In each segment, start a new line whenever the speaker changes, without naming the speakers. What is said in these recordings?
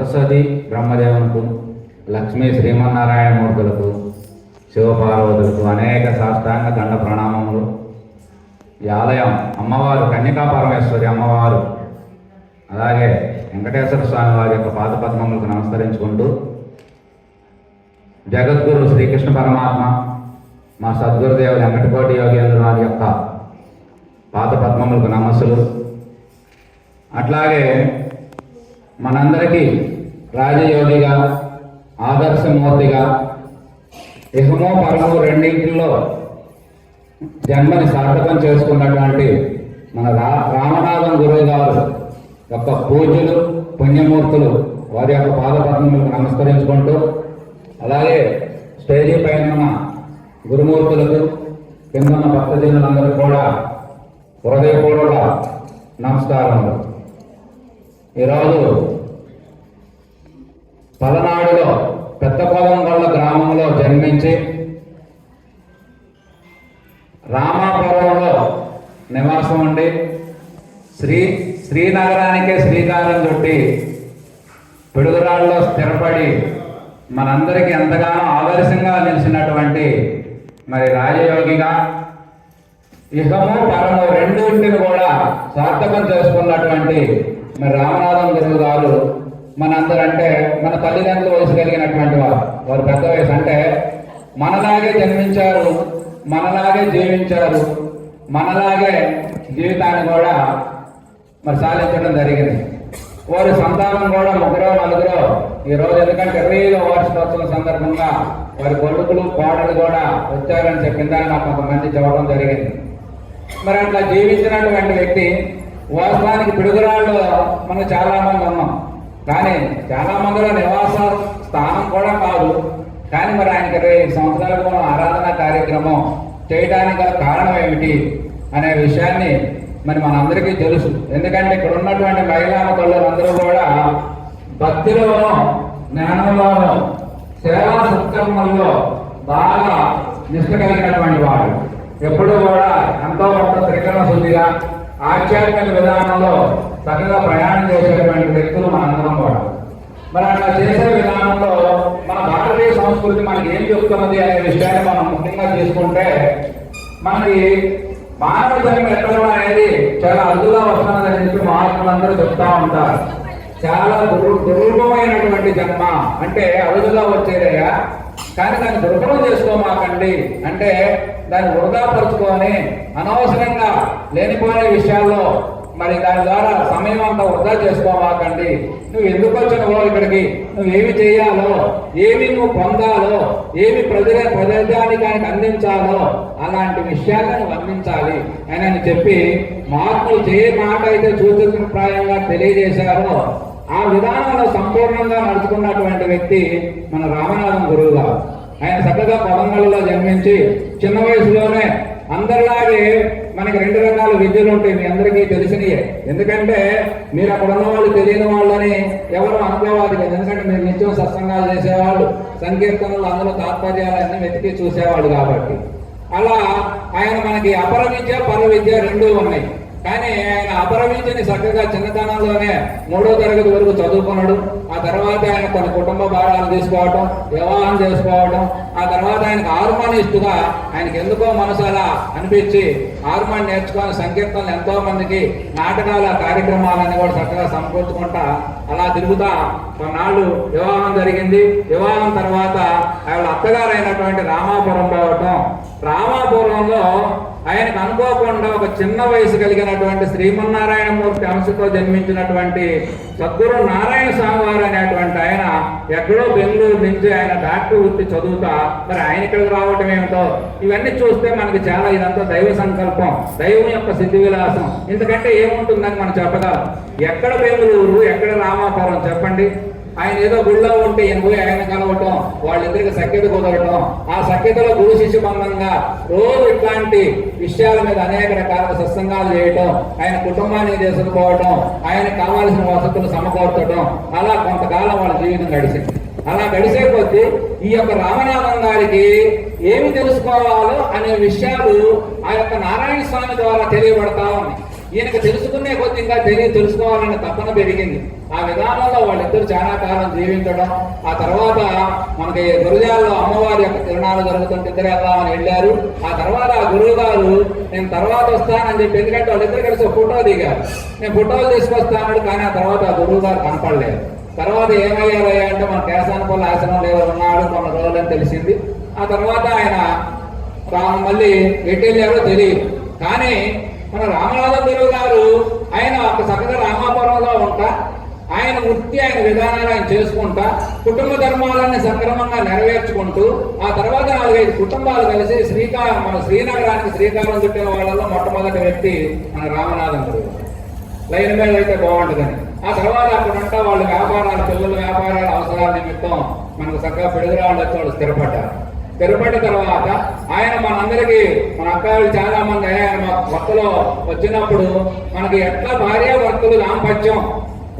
సరస్వతి బ్రహ్మదేవునికి, లక్ష్మీ శ్రీమన్నారాయణమూర్తులకు, శివపార్వతులకు అనేక సాష్టాంగ దండ ప్రణామములు. ఈ ఆలయం అమ్మవారు కన్యకా పరమేశ్వరి అమ్మవారు, అలాగే వెంకటేశ్వర స్వామి వారి యొక్క పాదపద్మములకు నమస్కరించుకుంటూ, జగద్గురు శ్రీకృష్ణ పరమాత్మ మా సద్గురుదేవులు వెంకటకోటి యోగేంద్ర వారి యొక్క పాదపద్మములకు నమస్సులు. అట్లాగే మనందరికీ రాజయోగిగా, ఆదర్శమూర్తిగా, ఇహమో పరమో రెండింటిలో జన్మని సార్థకం చేసుకున్నటువంటి మన రామనాథం గురువు గారు యొక్క పూజ్యులు, పుణ్యమూర్తులు వారి యొక్క పాదపద్మములకు నమస్కరించుకుంటూ, అలాగే స్టేజీ పైన ఉన్న గురుమూర్తులకు, కింద ఉన్న భక్తజనులందరూ కూడా హృదయపూర్వక నమస్కారములు. ఈరోజు పలనాడులో పెద్దపొలంగొల్ల గ్రామంలో జన్మించి రామాపురంలో నివాసం ఉండి శ్రీనగరానికే శ్రీకారం చుట్టి పిడుగురాళ్ళలో స్థిరపడి మనందరికీ ఎంతగానో ఆదర్శంగా నిలిచినటువంటి మరి రాజయోగిగా, ఇహము పరము రెండింటిని కూడా సార్థకం చేసుకున్నటువంటి మరి రామనాథం గురువు గారు మనందరంటే మన తల్లిదండ్రులు వయసు కలిగినటువంటి వారు పెద్ద వయసు, అంటే మనలాగే జన్మించారు, మనలాగే జీవించారు, మనలాగే జీవితాన్ని కూడా మరి సాధించడం జరిగింది. వారి సంతానం కూడా ముగ్గురో నలుగురో ఈరోజు, ఎందుకంటే 25వ వార్షికోత్సవం సందర్భంగా వారి కొడుకులు కోడలు కూడా వచ్చారని చెప్పిందని నాకు కొంతమంది చెప్పడం జరిగింది. మరి అట్లా జీవించినటువంటి వ్యక్తి వాస్తవానికి పిడుగురాళ్ళు మనం చాలామంది ఉన్నాం, కానీ చాలామందిలో నివాస స్థానం కూడా కాదు. కానీ మరి ఆయనకి 25 సంవత్సరాలకు మనం ఆరాధన కార్యక్రమం చేయడానికి గల కారణం ఏమిటి అనే విషయాన్ని మరి మనందరికీ తెలుసు. ఎందుకంటే ఇక్కడ ఉన్నటువంటి మహిళా తల్లులందరూ కూడా భక్తిలోనూ, జ్ఞానంలోనూ, సేవా సత్కర్మల్లో బాగా నిష్ట కలిగినటువంటి వాడు. ఎప్పుడూ కూడా ఎంతో కొంత త్రికరణ శుద్ధిగా, ఆధ్యాత్మిక విధానంలో చక్కగా ప్రయాణం చేసేటువంటి వ్యక్తులు మనందరం కూడా. మరి అట్లా చేసే విధానంలో మన భారతీయ సంస్కృతి మనకి ఏం చెప్తున్నది అనే విషయాన్ని మనం ముఖ్యంగా తీసుకుంటే, మనకి మానవ జన్మ ఎక్కడ అనేది చాలా అరుదుగా వస్తున్నదని చెప్పి మహాత్ములందరూ చెప్తా ఉంటారు. చాలా దుర్లభమైనటువంటి జన్మ అంటే అరుదుగా వచ్చేదయ్యా, కానీ దాన్ని దుర్భరం చేసుకోమాకండి, అంటే దాన్ని వృధాపరుచుకొని అనవసరంగా లేనిపోయిన విషయాల్లో మరి దాని ద్వారా సమయం అంతా వృధా చేసుకోమాకండి. నువ్వు ఎందుకు వచ్చినవో ఇక్కడికి, నువ్వేమి చేయాలో, ఏమి నువ్వు పొందాలో, ఏమి ప్రజానికి అందించాలో అలాంటి విషయాలను నువ్వు అందించాలి అని చెప్పి మహాత్ములు ఏ మాట అయితే సూచనప్రాయంగా తెలియజేశారో ఆ విధానంలో సంపూర్ణంగా నడుచుకున్నటువంటి వ్యక్తి మన రామనాథం గురువు గారు. ఆయన చక్కగా పొలంగల్లో జన్మించి చిన్న వయసులోనే అందరిలాగే మనకి 2 రకాల విద్యలు ఉంటాయి, మీ అందరికీ తెలిసినయే. ఎందుకంటే మీరు అక్కడ ఉన్న వాళ్ళు తెలియని వాళ్ళని ఎవరు అనుకోవాలి కదా, ఎందుకంటే మీరు నిత్యం సత్సంగాలు చేసేవాళ్ళు, సంకీర్తనలు, అందులో తాత్పర్యాలన్నీ వెతికి చూసేవాళ్ళు కాబట్టి. అలా ఆయన మనకి అపర విద్య, పర విద్య రెండూ ఉన్నాయి. కానీ ఆయన అపర విద్యని చక్కగా చిన్నతనంలోనే 3వ తరగతి వరకు చదువుకున్నాడు. ఆ తర్వాత ఆయన కొన్ని కుటుంబ భారాలు తీసుకోవటం, వివాహం చేసుకోవటం, ఆ తర్వాత ఆయనకు హార్మోనిస్టుగా ఆయనకి ఎందుకో మనసు అలా అనిపించి హార్మోన్ నేర్చుకొని సంకీర్తనలు ఎంతో మందికి, నాటకాల కార్యక్రమాలన్నీ కూడా చక్కగా సమకూర్చుకుంటా అలా తిరుగుతా కొన్నాళ్ళు వివాహం జరిగింది. వివాహం తర్వాత ఆయన అత్తగారు అయినటువంటి రామాపురం పోవటం, రామాపురంలో ఆయనకు అనుకోకుండా ఒక చిన్న వయసు కలిగినటువంటి శ్రీమన్నారాయణమూర్తి అంశతో జన్మించినటువంటి సద్గురు నారాయణ స్వామి వారు అనేటువంటి ఆయన ఎక్కడో బెంగళూరు నుంచి ఆయన డాక్టర్ వృత్తి చదువుతా మరి ఆయన ఇక్కడికి రావటం ఏమిటో ఇవన్నీ చూస్తే మనకి చాలా ఇదంతా దైవ సంకల్పం, దైవం యొక్క సిద్ధి విలాసం. ఎందుకంటే ఏముంటుందని మనం చెప్పగలం. ఎక్కడ బెంగళూరు, ఎక్కడ రామాపురం చెప్పండి. ఆయన ఏదో గుళ్ళో ఉంటే ఈయన పోయి ఆయన కలవటం, వాళ్ళిద్దరికి సఖ్యత కుదరటం, ఆ సఖ్యతలో గురు శిష్య బంధంగా రోజు ఇట్లాంటి విషయాల మీద అనేక రకాల సత్సంగాలు చేయటం, ఆయన కుటుంబాన్ని తీసుకుపోవటం, ఆయనకు కావాల్సిన వసతులు సమకూర్చడం, అలా కొంతకాలం వాళ్ళ జీవితం గడిచింది. అలా గడిసే కొద్దీ ఈ యొక్క రామనాథం గారికి ఏమి తెలుసుకోవాలో అనే విషయాలు ఆ యొక్క నారాయణ స్వామి ద్వారా తెలియబడతా ఉన్నాయి. ఈయనకు తెలుసుకునే కొద్ది ఇంకా తెలుసుకోవాలనే తపన పెరిగింది. ఆ విధానంలో వాళ్ళిద్దరు చాలా కాలం జీవించడం, ఆ తర్వాత మనకి గురుజాల్లో అమ్మవారి యొక్క తిరునాళ్ళు జరుగుతుంటే ఇద్దరు వెళ్దామని వెళ్ళారు. ఆ తర్వాత ఆ గురువు గారు నేను తర్వాత వస్తానని చెప్పి, ఎందుకంటే వాళ్ళిద్దరు కలిసి ఫోటో దిగారు, నేను ఫోటోలు తీసుకొస్తాను, కానీ ఆ తర్వాత ఆ గురువు గారు కనపడలేదు. తర్వాత ఏమయ్యారయ్యా అంటే మన కేశానపల్లి ఆశ్రమంలో ఎవరు ఉన్నాడు కొన్ని రోజులని తెలిసింది. ఆ తర్వాత ఆయన మళ్ళీ ఎటు వెళ్ళారో తెలియదు. కానీ మన రామనాథ గురువు గారు ఆయన ఒక చక్కగా రామాపురంలో ఉంటా, ఆయన వృత్తి ఆయన విధానాలు ఆయన చేసుకుంటా, కుటుంబ ధర్మాలన్నీ సక్రమంగా నెరవేర్చుకుంటూ, ఆ తర్వాత 4-5 కుటుంబాలు కలిసి మన శ్రీనగరానికి శ్రీకారం చుట్టిన వాళ్ళలో మొట్టమొదటి వ్యక్తి మన రామనాథం గురువు. లైన్ మీద అయితే బాగుంటుందని. ఆ తర్వాత అక్కడంతా వాళ్ళు వ్యాపారాలు, పిల్లల వ్యాపారాల అవసరాల నిమిత్తం మనకు చక్కగా పిడుగురాళ్ళు వచ్చి వాళ్ళు స్థిరపడ్డ తర్వాత ఆయన మనందరికీ, మన అక్కలు చాలా మంది ఆయన మా భక్తులో వచ్చినప్పుడు మనకి ఎట్లా భార్యాభర్తలు దాంపత్యం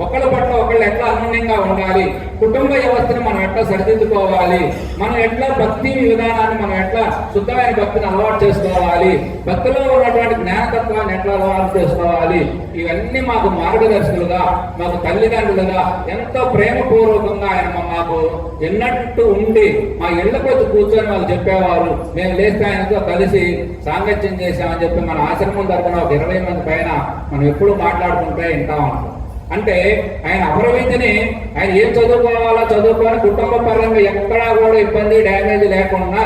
ఒకళ్ళ పట్ల ఒకళ్ళు ఎట్లా అన్యోన్యంగా ఉండాలి, కుటుంబ వ్యవస్థను మనం ఎట్లా సరిదిద్దుకోవాలి, మనం ఎట్లా భక్తి విధానాన్ని మనం ఎట్లా శుద్ధమైన భక్తిని అలవాటు చేసుకోవాలి, భక్తిలో ఉన్నటువంటి జ్ఞానతత్వాన్ని ఎట్లా అలవాటు చేసుకోవాలి, ఇవన్నీ మాకు మార్గదర్శకులుగా, మాకు తల్లిదండ్రులుగా ఎంతో ప్రేమపూర్వకంగా ఆయన మాకు ఎన్నట్టు ఉండి మా ఇళ్లకు వచ్చి కూర్చొని వాళ్ళు చెప్పేవారు. మేము లేస్తే ఆయనతో కలిసి సాంగత్యం చేశామని చెప్పి మన ఆశ్రమం తరఫున ఒక 20 మంది పైన మనం ఎప్పుడు మాట్లాడుకుంటే వింటా ఉంటాం. అంటే ఆయన అపరవిద్యని ఆయన ఏం చదువుకోవాలో చదువుకొని కుటుంబ పరంగా ఎక్కడా కూడా ఇబ్బంది డ్యామేజ్ లేకుండా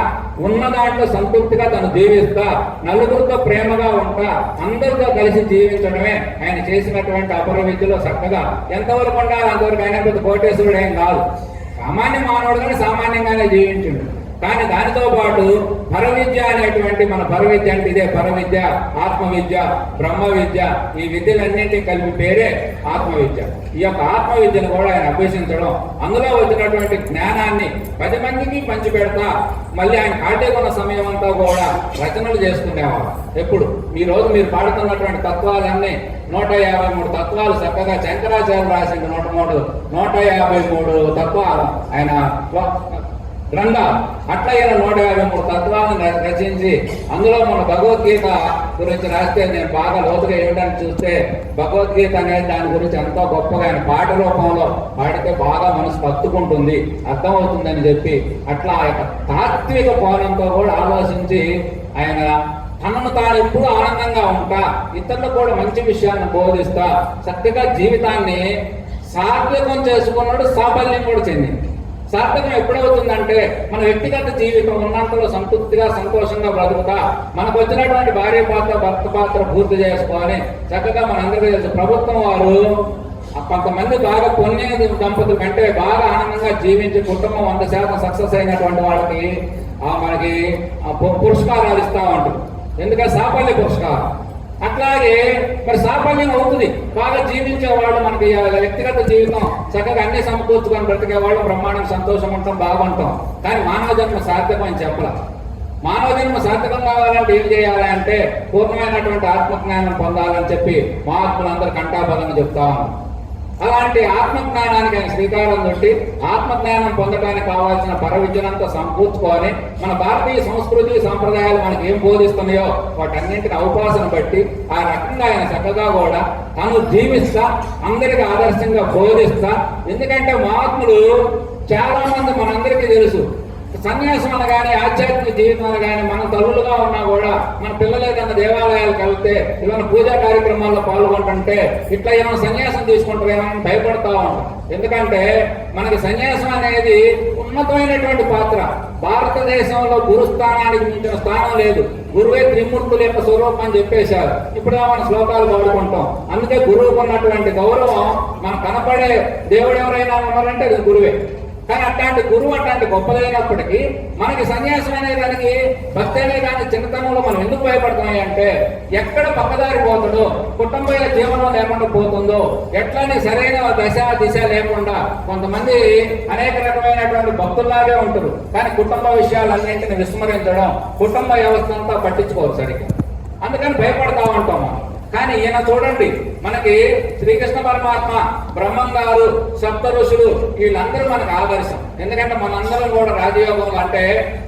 ఉన్న దాంట్లో సంతృప్తిగా తను జీవిస్తా, నలుగురితో ప్రేమగా ఉంటా, అందరితో కలిసి జీవించడమే ఆయన చేసినటువంటి అపరవిద్యలో చక్కగా. ఎంతవరకు ఉండాలి అంతవరకు. ఆయన పెద్ద కోటేశ్వరుడు ఏం కాదు, సామాన్య మానవుడుగానే సామాన్యంగానే జీవించిండు. కానీ దానితో పాటు పరవిద్య అనేటువంటి, మన పరవిద్య అంటే ఇదే పరవిద్య, ఆత్మవిద్య, బ్రహ్మ విద్య, ఈ విద్యలన్నింటినీ కలిపి పేరే ఆత్మవిద్య. ఈ యొక్క ఆత్మవిద్యను కూడా ఆయన అభ్యసించడం, అందులో వచ్చినటువంటి జ్ఞానాన్ని 10 మందికి పంచి పెడతా, మళ్ళీ ఆయన ఖాళీగా సమయం అంతా కూడా రచనలు చేసుకునేవారు. ఎప్పుడు ఈ రోజు మీరు పాడుతున్నటువంటి తత్వాలన్నీ 153 తత్వాలు చక్కగా శంకరాచార్యులు రాసిన 153 తత్వాలు ఆయన గ్రంథాలు, అట్లా 153 తత్వాలను రచించి అందులో మన భగవద్గీత గురించి రాస్తే, నేను బాగా లోతుగా ఏమిటని చూస్తే భగవద్గీత అనేది దాని గురించి ఎంతో గొప్పగా ఆయన పాట రూపంలో పాడితే బాగా మనసు పత్తుకుంటుంది, అర్థమవుతుందని చెప్పి అట్లా ఆ యొక్క తాత్విక కోణంతో కూడా ఆలోచించి ఆయన తనను తాను ఎప్పుడు ఆనందంగా ఉంటా, ఇతరులకు కూడా మంచి విషయాన్ని బోధిస్తా, చక్కగా జీవితాన్ని సార్థకం చేసుకున్నాడు. సాఫల్యం కూడా చెందింది. సార్థకం ఎప్పుడవుతుందంటే మన వ్యక్తిగత జీవితం ఉన్నంతలో సంతృప్తిగా సంతోషంగా బ్రతుకుతా, మనకు వచ్చినటువంటి భార్య పాత్ర భర్త పాత్ర పూర్తి చేసుకొని చక్కగా మనందరికీ తెలుసు ప్రభుత్వం వారు కొంతమంది బాగా పుణ్య దంపతుల కంటే బాగా ఆనందంగా జీవించి కుటుంబం 100% సక్సెస్ అయినటువంటి వాళ్ళకి మనకి పురస్కారాలు ఇస్తా ఉంటుంది. ఎందుకంటే సాఫల్య పురస్కారం. అట్లాగే మరి సాఫల్యం అవుతుంది, బాగా జీవించేవాళ్ళు మనకి వ్యక్తిగత జీవితం చక్కగా అన్ని సమకూర్చుకొని బ్రతికేవాళ్ళు బ్రహ్మాండం సంతోషం ఉంటాం, బాగుంటాం. కానీ మానవ జన్మ సార్థకం అని చెప్పాల. మానవ జన్మ సార్థకం కావాలంటే ఏం చేయాలంటే పూర్ణమైనటువంటి ఆత్మజ్ఞానం పొందాలని చెప్పి మహాత్ములందరూ కంఠాపదంగా చెప్తా ఉన్నాం. అలాంటి ఆత్మజ్ఞానానికి ఆయన శ్రీకారం చుట్టి ఆత్మజ్ఞానం పొందడానికి కావాల్సిన పరవిద్యనంతా సమకూర్చుకొని మన భారతీయ సంస్కృతి సాంప్రదాయాలు మనకి ఏం బోధిస్తున్నాయో వాటన్నింటిని అవకాశం బట్టి ఆ రకంగా ఆయన చక్కగా కూడా తను జీవిస్తా, అందరికీ ఆదర్శంగా బోధిస్తా. ఎందుకంటే మహాత్ములు చాలా మంది మనందరికీ తెలుసు, సన్యాసం అనగానే ఆధ్యాత్మిక జీవితం అనగానే మనం తల్లులుగా ఉన్నా కూడా మన పిల్లలు ఏదైనా దేవాలయాలకు వెళ్తే ఏమైనా పూజా కార్యక్రమాల్లో పాల్గొంటుంటే ఇట్లా ఏమైనా సన్యాసం తీసుకుంటారేమని భయపడతా ఉంటాం. ఎందుకంటే మనకి సన్యాసం అనేది ఉన్నతమైనటువంటి పాత్ర. భారతదేశంలో గురుస్థానానికి మించిన స్థానం లేదు. గురువే త్రిమూర్తుల యొక్క స్వరూపం అని చెప్పేశారు. ఇప్పుడు మన శ్లోకాలు పాడుకుంటాం. అందుకే గురువుకు ఉన్నటువంటి గౌరవం మనకు కనపడే దేవుడు ఎవరైనా ఉన్నారంటే అది గురువే. కానీ అట్లాంటి గురువు అట్లాంటి గొప్పదైనప్పటికీ మనకి సన్యాసం అనే దానికి భక్తి అనే దాని చిన్నతనంలో మనం ఎందుకు భయపడుతున్నాయి అంటే ఎక్కడ పక్కదారి పోతుందో, కుటుంబ జీవనం లేకుండా పోతుందో, ఎట్లానే సరైన దిశ లేకుండా కొంతమంది అనేక రకమైనటువంటి భక్తుల్లాగే ఉంటారు. కానీ కుటుంబ విషయాలన్నింటినీ విస్మరించడం, కుటుంబ వ్యవస్థ అంతా పట్టించుకోరు సరిగ్గా. అందుకని భయపడతా ఉంటాం. కానీ ఈయన చూడండి, మనకి శ్రీకృష్ణ పరమాత్మ, బ్రహ్మం గారు, సప్త ఋషులు వీళ్ళందరూ మనకు ఆదర్శం. ఎందుకంటే మనందరం కూడా రాజయోగం అంటే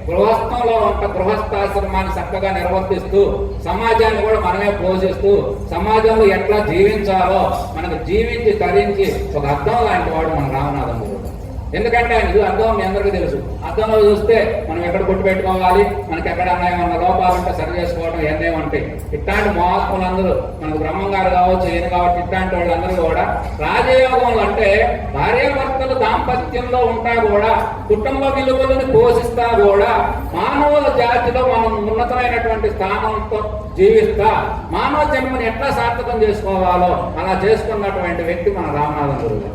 గృహస్థంలో ఉంట గృహస్థాశ్రమాన్ని చక్కగా నిర్వర్తిస్తూ సమాజాన్ని కూడా మనమే పోషిస్తూ సమాజంలో ఎట్లా జీవించాలో మనకు జీవించి తరించి ఒక అర్థం లాంటి వాడు మన రామనాథం గురువు. ఎందుకంటే ఆయన అర్థం మీ అందరికీ తెలుసు. అర్థంలో చూస్తే మనం ఎక్కడ గుట్టు పెట్టుకోవాలి, మనకి ఎక్కడన్నా ఏమన్నా లోపాలు ఉంటే సరి చేసుకోవడం ఇవన్నీ ఉంటాయి. ఇట్లాంటి మహాత్ములందరూ మనకు బ్రహ్మం గారు కావచ్చు, ఈయన కావచ్చు, ఇట్లాంటి వాళ్ళందరూ కూడా రాజయోగంలో అంటే భార్యాభర్తలు దాంపత్యంలో ఉంటా కూడా కుటుంబ విలువలను పోషిస్తా కూడా మానవుల జాతిలో మనం ఉన్నతమైనటువంటి స్థానంతో జీవిస్తా మానవ జన్మని ఎట్లా సార్థకం చేసుకోవాలో అలా చేసుకున్నటువంటి వ్యక్తి మన రామనాథం గురువు.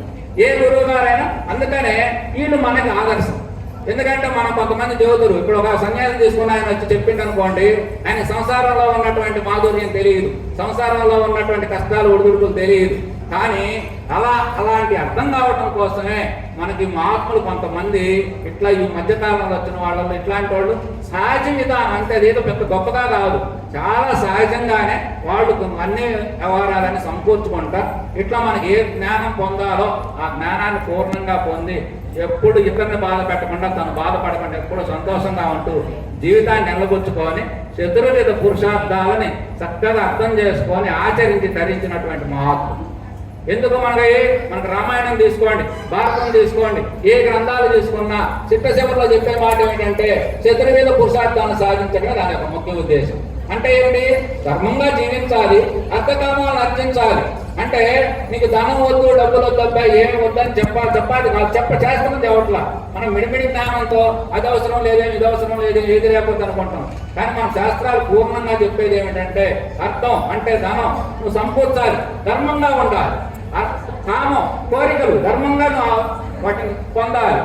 ఏ గురువు గారైనా అందుకనే వీళ్ళు మనకి ఆదర్శం. ఎందుకంటే మనం కొంతమంది చెబుతారు, ఇప్పుడు ఒక సన్యాసం తీసుకుని ఆయన వచ్చి చెప్పిండు అనుకోండి, ఆయన సంసారంలో ఉన్నటువంటి మాధుర్యం తెలియదు, సంసారంలో ఉన్నటువంటి కష్టాలు ఒడిదుడుకులు తెలియదు. కానీ అలాంటి అర్థం కావటం కోసమే మనకి మహాత్ములు కొంతమంది ఇట్లా ఈ మధ్యకాలంలో వచ్చిన వాళ్ళలో ఇట్లాంటి వాళ్ళు సహజ విధానం అంటే అదేదో పెద్ద గొప్పగా కాదు, చాలా సహజంగానే వాళ్ళు అన్ని వ్యవహారాలని సమకూర్చుకుంటా ఇట్లా మనకి ఏ జ్ఞానం పొందాలో ఆ జ్ఞానాన్ని పూర్ణంగా పొంది ఎప్పుడు ఇతరుని బాధ పెట్టకుండా తను బాధపడకుండా ఎప్పుడు సంతోషంగా ఉంటూ జీవితాన్ని నిలబుచ్చుకొని చతుర్విధ పురుషార్థాలని చక్కగా అర్థం చేసుకొని ఆచరించి ధరించినటువంటి మహాత్ములు. ఎందుకు మనకు రామాయణం తీసుకోండి, భారతం తీసుకోండి, ఏ గ్రంథాలు తీసుకున్నా చిట్టశివరిలో చెప్పే మాట ఏమిటంటే చతుర్వేద పురుషార్థాన్ని సాధించడమే దాని యొక్క ముఖ్య ఉద్దేశం. అంటే ఏమిటి? ధర్మంగా జీవించాలి, అర్థకామాలను అర్జించాలి. అంటే నీకు ధనం వద్దు, డబ్బులు వద్దు, అబ్బాయి ఏమి వద్దని చెప్పాలి చేస్తున్నది ఎవట్లా. మనం మిడిమిడి జ్ఞానంతో అది అవసరం లేదేమి ఇది అవసరం లేదేమి ఏది లేకపోతే అనుకుంటాం. కానీ మన శాస్త్రాలు పూర్ణంగా చెప్పేది ఏమిటంటే అర్థం అంటే ధనం నువ్వు సంపూర్చాలి, ధర్మంగా ఉండాలి, కామం కోరికలు ధర్మంగా వాటిని పొందాలి.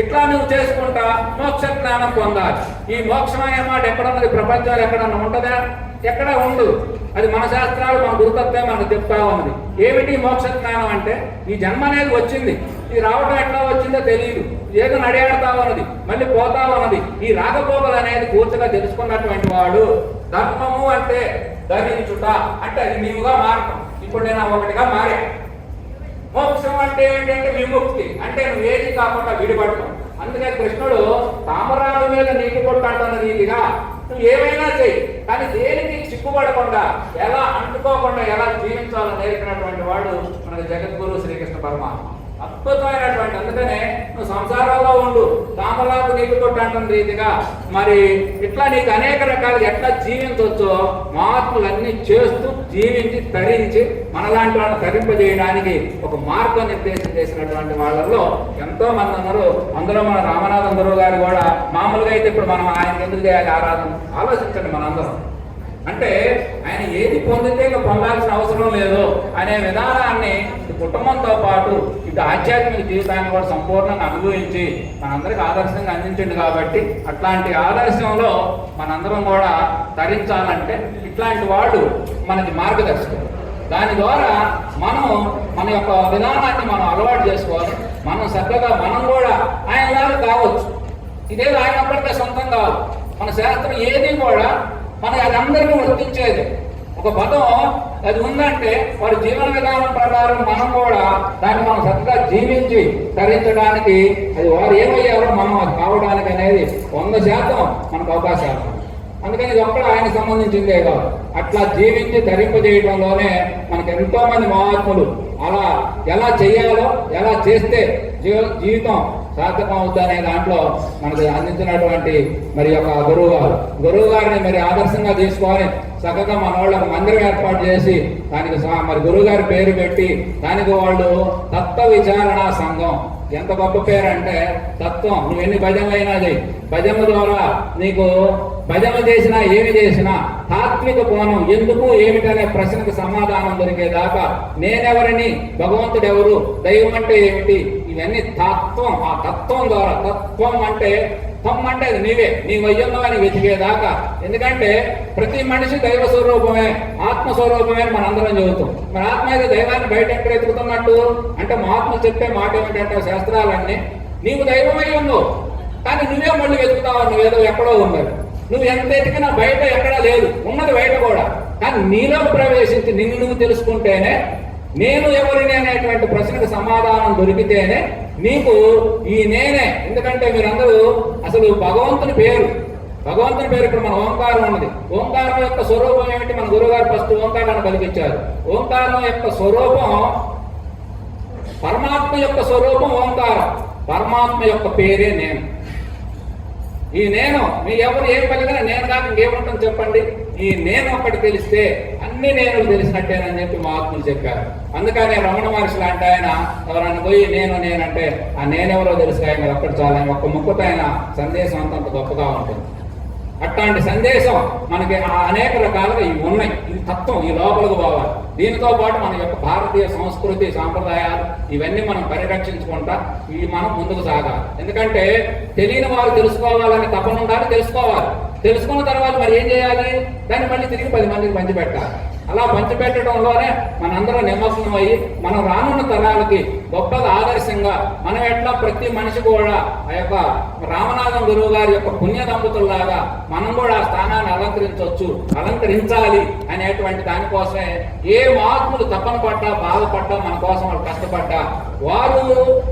ఇట్లా నువ్వు చేసుకుంటా మోక్ష జ్ఞానం పొందాలి. ఈ మోక్షం అనే మాట ఎక్కడున్నది? ప్రపంచంలో ఎక్కడన్నా ఉంటుందా? ఎక్కడ ఉండదు. అది మన శాస్త్రాలు మన గురుతత్వే మనకు చెప్తా ఉన్నది. ఏమిటి మోక్ష జ్ఞానం అంటే ఈ జన్మ అనేది వచ్చింది, ఈ రావటం ఎట్లా వచ్చిందో తెలియదు, ఏదో నడియాడుతా ఉన్నది, మళ్ళీ పోతా ఉన్నది. ఈ రాకపోకలు అనేది పూర్తిగా తెలుసుకున్నటువంటి వాడు ధర్మము అంటే ధరించుట అంటే అది నీవుగా మారటం. ఇప్పుడు నేను ఒకటిగా మారా. మోక్షం అంటే ఏంటంటే విముక్తి అంటే నువ్వు ఏది కాకుండా విడిపడటం. అందుకే కృష్ణుడు తామరాల మీద నీటి కొట్టంటున్న రీతిగా నువ్వు ఏమైనా చెయ్యి, కానీ దేనికి చిక్కుపడకుండా ఎలా అంటుకోకుండా ఎలా జీవించాలని నేర్పినటువంటి వాడు మనకి జగద్గురు శ్రీకృష్ణ పరమాత్మ. అద్భుతమైనటువంటి అందుకనే నువ్వు సంసారంలో ఉండు, తామరాకు నీటి కొట్టంటున్న రీతిగా మరి ఇట్లా నీకు అనేక రకాలుగా ఎట్లా జీవించవచ్చో మహాత్ములన్నీ చేస్తూ జీవించి తరించి మనలాంటి వాళ్ళని తరింపజేయడానికి ఒక మార్గం నిర్దేశం చేసినటువంటి వాళ్ళలో ఎంతో మంది ఉన్నారు. అందులో మన రామనాథం గురువు గారు కూడా మామూలుగా అయితే ఇప్పుడు మనం ఆయనకి ఎందుకు చేయాలి ఆరాధన ఆలోచించండి మనందరం. అంటే ఆయన ఏది పొందితే ఇంకా పొందాల్సిన అవసరం లేదు అనే విధానాన్ని కుటుంబంతో పాటు ఇటు ఆధ్యాత్మిక జీవితాన్ని కూడా సంపూర్ణంగా అనుభవించి మనందరికి ఆదర్శంగా అందించండి. కాబట్టి అట్లాంటి ఆదర్శంలో మనందరం కూడా ధరించాలంటే ఇట్లాంటి వాడు మనకి మార్గదర్శకుడు. దాని ద్వారా మనం మన యొక్క విధానాన్ని మనం అలవాటు చేసుకోవాలి. మనం చక్కగా మనం కూడా ఆయనలాగా కావచ్చు. ఇదేదో ఆయన అప్పటికే సొంతం కాదు. మన శాస్త్రం ఏది కూడా మన అది అందరికీ వర్తించేది. ఒక పదం అది ఉందంటే వారి జీవన విధానం ప్రకారం మనం కూడా దాన్ని మనం చక్కగా జీవించి ధరించడానికి అది వారు ఏమయ్యారో మనం అది కావడానికి అనేది 100% మనకు అవకాశాలు. అందుకని ఇది ఒక్కడ ఆయన సంబంధించిందే కాదు. అట్లా జీవించి ధరింపజేయడంలోనే మనకు ఎంతో మంది మహాత్ములు అలా ఎలా చేయాలో ఎలా చేస్తే జీవితం సార్థకం అవుతుందనే దాంట్లో మనకు అందించినటువంటి మరి యొక్క గురువు గారిని మరి ఆదర్శంగా తీసుకొని చక్కగా మన వాళ్ళకు మందిరం ఏర్పాటు చేసి దానికి మరి గురువు గారి పేరు పెట్టి దానికి వాళ్ళు తత్వ విచారణ సంఘం. ఎంత గొప్ప పేరు అంటే తత్వం. నువ్వు ఎన్ని భజనలు అయినా చేయి, భజన ద్వారా నీకు భజన చేసినా ఏమి చేసినా తాత్విక కోణం ఎందుకు ఏమిటనే ప్రశ్నకు సమాధానం దొరికేదాకా నేనెవరిని, భగవంతుడు ఎవరు, దైవం అంటే ఏమిటి, ఇవన్నీ తత్వం. ఆ తత్వం ద్వారా తత్వం అంటే అంటే అది నీవే, నీ వయ్యంలో అని వెతికేదాకా. ఎందుకంటే ప్రతి మనిషి దైవ స్వరూపమే, ఆత్మస్వరూపమే అని మనందరం చెబుతాం. మరి ఆత్మ అయితే దైవాన్ని బయట ఎక్కడ ఎదుగుతున్నట్టు అంటే మహాత్మ చెప్పే మాట ఏమిటంటే శాస్త్రాలన్నీ నీవు దైవమై ఉన్నావు, కానీ నువ్వే మళ్ళీ వెతుకుతావు. నువ్వేదో ఎక్కడో ఉన్నది, నువ్వు ఎంత ఎతికినా బయట ఎక్కడా లేదు, ఉన్నది బయట కూడా. కానీ నీలో ప్రవేశించి నిన్ను నువ్వు తెలుసుకుంటేనే నేను ఎవరిని అనేటువంటి ప్రశ్నకు సమాధానం దొరికితేనే నీకు ఈ నేనే, ఎందుకంటే మీరందరూ అసలు భగవంతుని పేరు ఇప్పుడు మన ఓంకారం ఉన్నది. ఓంకారం యొక్క స్వరూపం ఏమిటి? మన గురువుగారు ఫస్ట్ ఓంకారాన్ని పలికించారు. ఓంకారం యొక్క స్వరూపం, పరమాత్మ యొక్క స్వరూపం ఓంకారం. పరమాత్మ యొక్క పేరే నేను. ఈ నేను మీ ఎవరు ఏం పలికినా నేను కాక ఇంకేముంటుంది చెప్పండి? ఈ నేను ఒక్కటి తెలిస్తే అన్ని నేను తెలిసినట్టేనని చెప్పి మహాత్ములు చెప్పారు. అందుకనే రమణ మహర్షి లాంటి ఆయన ఎవరైనా పోయి నేనంటే ఆ నేనెవరో తెలుసు ఆయన ఒక్కటి చాలా ఒక్క ముక్కుతో ఆయన సందేశం అంతంత గొప్పగా ఉంటుంది. అట్లాంటి సందేశం మనకి అనేక రకాలుగా ఇవి ఉన్నాయి. ఇది తత్వం, ఈ లోపలికి పోవాలి. దీనితో పాటు మన యొక్క భారతీయ సంస్కృతి సాంప్రదాయాలు ఇవన్నీ మనం పరిరక్షించుకుంటా ఇవి మనం ముందుకు సాగాలి. ఎందుకంటే తెలియని వారు తెలుసుకోవాలని తపన ఉండాలి, తెలుసుకున్న తర్వాత మరి ఏం చేయాలి? దాన్ని మళ్ళీ తిరిగి 10 మందికి పంచిపెట్టాలి. అలా పంచిపెట్టడంలోనే మనందరం నిమగ్నం అయ్యి మనం రానున్న తరాలకి గొప్పగా ఆదర్శంగా మనం ఎట్లా ప్రతి మనిషి కూడా ఆ యొక్క రామనాథం గురువు గారి యొక్క పుణ్య దంపతుల్లాగా మనం కూడా ఆ స్థానాన్ని అలంకరించాలి అనేటువంటి దానికోసమే ఏ మహాత్ములు తపన పడ్డా బాధపడ్డా మన కోసం వాళ్ళు కష్టపడ్డా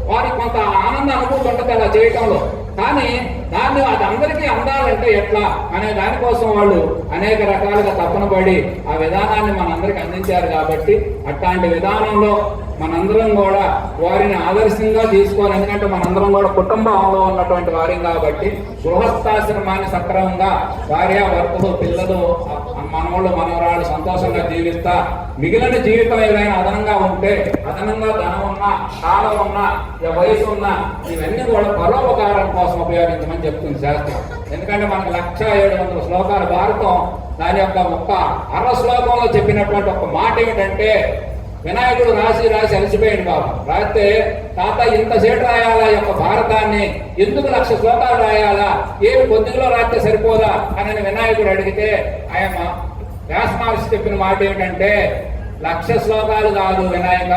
వారికి కొంత ఆనంద అనుభూతి ఉంటుంది అలా చేయటంలో. కానీ దాన్ని అది అందరికీ అందాలంటే ఎట్లా అనే దానికోసం వాళ్ళు అనేక రకాలుగా తపన పడి ఆ విధానాన్ని మనందరికి అందించారు. కాబట్టి అట్లాంటి విధానంలో మనందరం కూడా వారిని ఆదర్శంగా తీసుకోవాలి. ఎందుకంటే మనందరం కూడా కుటుంబంలో ఉన్నటువంటి వారి కాబట్టి గృహస్థాశ్రమాన్ని సక్రమంగా భార్య భర్తలు పిల్లలు మనవాళ్ళు మనవరాళ్ళు సంతోషంగా జీవిస్తా మిగిలిన జీవితం ఏదైనా అదనంగా ఉంటే అదనంగా ధనం ఉన్నా కాలం ఉన్నా వయసు ఉన్నా ఇవన్నీ కూడా పరోపకారం కోసం ఉపయోగించమని చెప్తుంది శాస్త్రం. ఎందుకంటే మనకు 1700 శ్లోకాల భారతం దాని యొక్క ఒక్క 60 శ్లోకంలో చెప్పినటువంటి ఒక మాట ఏమిటంటే వినాయకుడు రాసి అలసిపోయాడు బాబు. రాస్తే తాత ఇంతసేటు రాయాలా యొక్క భారతాన్ని, ఎందుకు 1,00,000 శ్లోకాలు రాయాలా, ఏమి కొద్దిలో రాస్తే సరిపోదా అని వినాయకుడు అడిగితే ఆయన వ్యాస మహర్షి చెప్పిన మాట ఏమిటంటే 1,00,000 శ్లోకాలు కాదు వినాయక,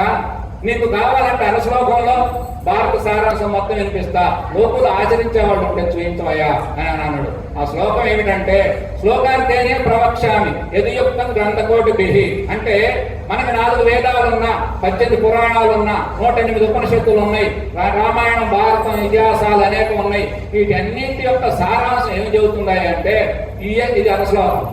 నీకు కావాలంటే 1 శ్లోకంలో భారత సారాంశం మొత్తం వినిపిస్తా, లోకులు ఆచరించేవాళ్ళు ఉంటే చూపించవయ్యా అని అన్నాడు. ఆ శ్లోకం ఏమిటంటే శ్లోకార్థేనే ప్రవక్ష్యామి యదుయుక్తం గ్రంథకోటి బిహి. అంటే మనకి 4 వేదాలున్నా, 18 పురాణాలున్నా, 108 ఉపనిషత్తులు ఉన్నాయి, రామాయణం భారతం ఇతిహాసాలు అనేకం ఉన్నాయి. వీటన్నింటి యొక్క సారాంశం ఏమి చెబుతున్నాయి అంటే ఇది 1 శ్లోకం.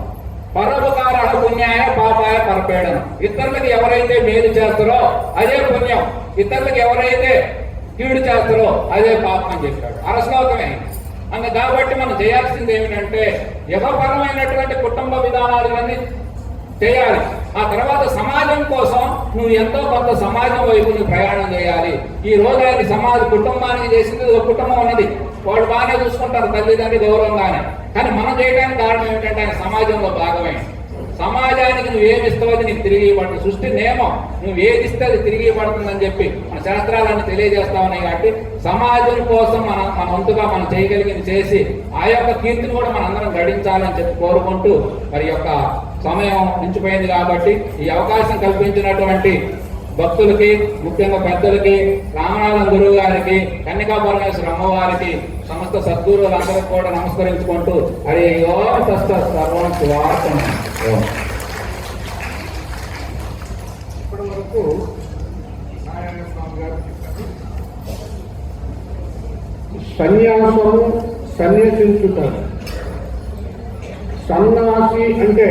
పరోపకార పుణ్యాయ పాపాయ పరపేడనం. ఇతరులకు ఎవరైతే మేలు చేస్తారో అదే పుణ్యం, ఇతరులకు ఎవరైతే కీడు చేస్తారో అదే పాపం అని చెప్పాడు. 1 శ్లోకమే. కాబట్టి మనం చేయాల్సింది ఏమిటంటే యుగపరమైనటువంటి కుటుంబ విధానాలు ఇవన్నీ చేయాలి. ఆ తర్వాత సమాజం కోసం నువ్వు ఎంతో కొంత సమాజం వైపు నువ్వు ప్రయాణం చేయాలి. ఈ రోజు ఆయన కుటుంబానికి చేసింది ఒక కుటుంబం ఉన్నది, వాళ్ళు బాగానే చూసుకుంటారు తల్లిదండ్రి గౌరవంగానే. కానీ మనం చేయడానికి కారణం ఏమిటంటే ఆయన సమాజంలో భాగమే. సమాజానికి నువ్వు ఏమి ఇస్తావో అది నీకు తిరిగి ఇవ్వబడుతుంది. సృష్టి నియమం, నువ్వు ఏది ఇస్తే అది తిరిగి ఇవ్వబడుతుందని చెప్పి మన శాస్త్రాలన్నీ తెలియజేస్తా ఉన్నాయి. కాబట్టి సమాజం కోసం మన వంతుగా మనం చేయగలిగింది చేసి ఆ యొక్క కీర్తిని కూడా మనందరం గడించాలని చెప్పి కోరుకుంటూ మరి యొక్క సమయం మించిపోయింది కాబట్టి ఈ అవకాశం కల్పించినటువంటి భక్తులకి, ముఖ్యంగా పెద్దలకి, రామనాథం గురువు గారికి, కన్యకా పరమేశ్వర అమ్మవారికి, సమస్త సద్గురువులందరికీ కూడా నమస్కరించుకుంటూ హరి ఓం తత్సత్ సర్వం శివార్పణం.
ఇప్పటి వరకు నారాయణ స్వామి గారు సన్యాసము సన్యసించుతారు. సన్యాసి అంటే